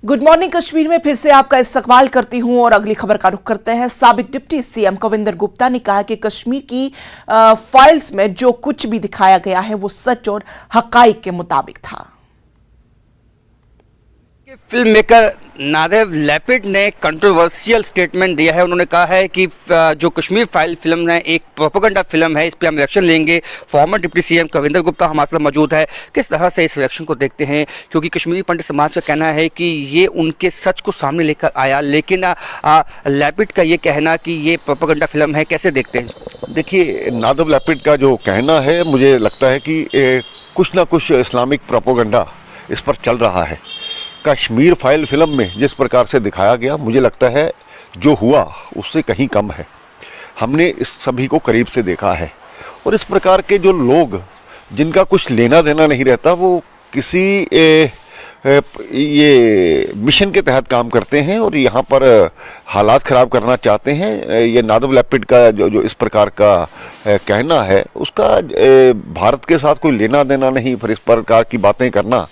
Good morning Kashmir में फिर से आपका इस्तकबाल करती हूं और अगली खबर का रुख करते हैं। साबिक डिप्टी सीएम कविंदर गुप्ता ने कहा कि कश्मीर की फाइल्स में जो कुछ भी दिखाया गया है वो सच और हकाइक के मुताबिक था। फिल्म मेकर नादिव लैपिड ने कंट्रोवर्शियल स्टेटमेंट दिया है। उन्होंने कहा है कि जो कश्मीर फाइल फिल्म है एक प्रोपेगेंडा फिल्म है, इस पर हम रिएक्शन लेंगे। Farmer deputy CM Kavinder Gupta हमारे साथ मौजूद है। किस तरह से इस रिएक्शन को देखते हैं, क्योंकि कश्मीरी पंडित समाज का कहना है कि ये उनके सच को सामने लेकर आया, लेकिन लैपिड का ये कहना कि ये प्रोपेगेंडा फिल्म है, कैसे देखते हैं? देखिए, नादिव लैपिड का जो कहना है, मुझे लगता है कि कुछ ना कुछ इस्लामिक प्रोपेगेंडा इस पर चल रहा है। कश्मीर फाइल फिल्म में जिस प्रकार से दिखाया गया, मुझे लगता है जो हुआ उससे कहीं कम है। हमने इस सभी को करीब से देखा है और इस प्रकार के जो लोग जिनका कुछ लेना देना नहीं रहता, वो किसी ये मिशन के तहत काम करते हैं और यहाँ पर हालात ख़राब करना चाहते हैं। ये नादिव लैपिड का जो इस प्रकार का कहना है, उसका भारत के साथ कोई लेना देना नहीं। फिर इस प्रकार की बातें करना,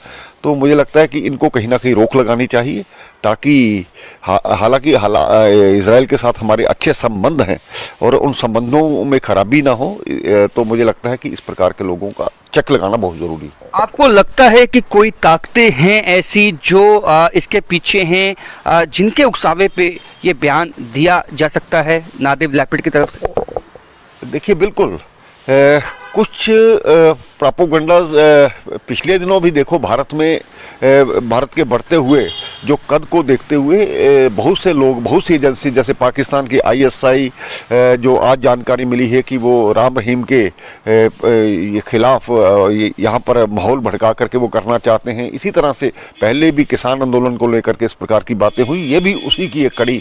तो मुझे लगता है कि इनको कहीं ना कहीं रोक लगानी चाहिए, ताकि हालांकि इजराइल के साथ हमारे अच्छे संबंध हैं और उन संबंधों में खराबी ना हो, तो मुझे लगता है कि इस प्रकार के लोगों का चेक लगाना बहुत ज़रूरी है। आपको लगता है कि कोई ताकतें हैं ऐसी जो इसके पीछे हैं, जिनके उकसावे पे ये बयान दिया जा सकता है नादिव लैपिड की तरफ से? देखिए, बिल्कुल कुछ प्रोपेगेंडा पिछले दिनों भी देखो, भारत के बढ़ते हुए जो कद को देखते हुए बहुत से लोग, बहुत सी एजेंसी, जैसे पाकिस्तान की ISI, जो आज जानकारी मिली है कि वो राम रहीम के ये खिलाफ यहाँ पर माहौल भड़का करके वो करना चाहते हैं। इसी तरह से पहले भी किसान आंदोलन को लेकर के इस प्रकार की बातें हुई, ये भी उसी की एक कड़ी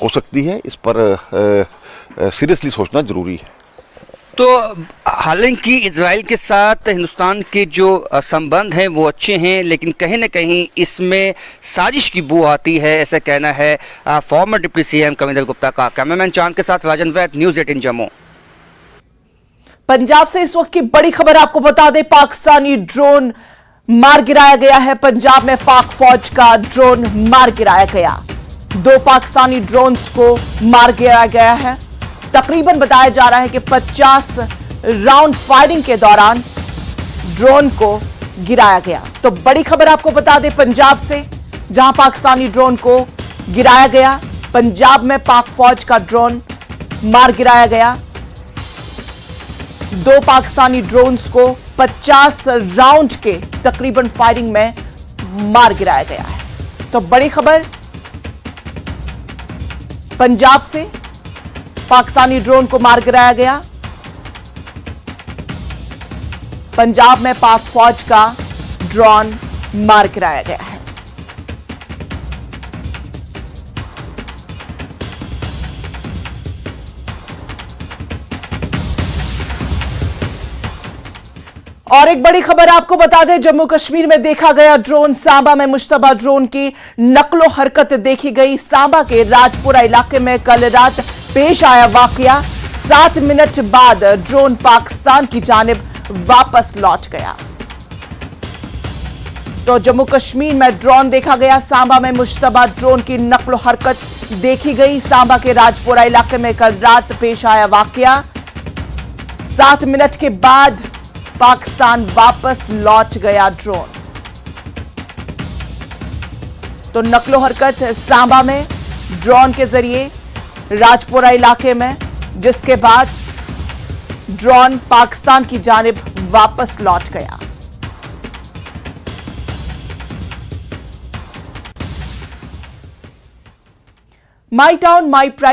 हो सकती है। इस पर सीरियसली सोचना जरूरी है। तो हालांकि इजराइल के साथ हिंदुस्तान के जो संबंध हैं वो अच्छे हैं, लेकिन कहीं ना कहीं इसमें साजिश की बू आती है, ऐसा कहना है farmer deputy CM Kavinder Gupta का। कैमरामैन चांद के साथ राजन वैद, न्यूज़ 18 जम्मू। पंजाब से इस वक्त की बड़ी खबर आपको बता दें, पाकिस्तानी ड्रोन मार गिराया गया है। पंजाब में पाक फौज का ड्रोन मार गिराया गया। 2 पाकिस्तानी ड्रोन्स को मार गिराया गया है। तकरीबन बताया जा रहा है कि 50 राउंड फायरिंग के दौरान ड्रोन को गिराया गया। तो बड़ी खबर आपको बता दें पंजाब से, जहां पाकिस्तानी ड्रोन को गिराया गया। पंजाब में पाक फौज का ड्रोन मार गिराया गया। 2 पाकिस्तानी ड्रोन्स को 50 राउंड के तकरीबन फायरिंग में मार गिराया गया है। तो बड़ी खबर पंजाब से, पाकिस्तानी ड्रोन को मार गिराया गया। पंजाब में पाक फौज का ड्रोन मार गिराया गया है। और एक बड़ी खबर आपको बता दें, जम्मू कश्मीर में देखा गया ड्रोन। सांबा में मुश्तबा ड्रोन की नकलो हरकत देखी गई। सांबा के राजपुरा इलाके में कल रात पेश आया वाकया। 7 मिनट बाद ड्रोन पाकिस्तान की जानिब वापस लौट गया। तो जम्मू कश्मीर में ड्रोन देखा गया। सांबा में मुश्तबा ड्रोन की नकलो हरकत देखी गई। सांबा के राजपुरा इलाके में कल रात पेश आया वाकया। 7 मिनट के बाद पाकिस्तान वापस लौट गया ड्रोन। तो नकलो हरकत सांबा में ड्रोन के जरिए राजपुरा इलाके में, जिसके बाद ड्रोन पाकिस्तान की जानिब वापस लौट गया। माई टाउन माई प्राइड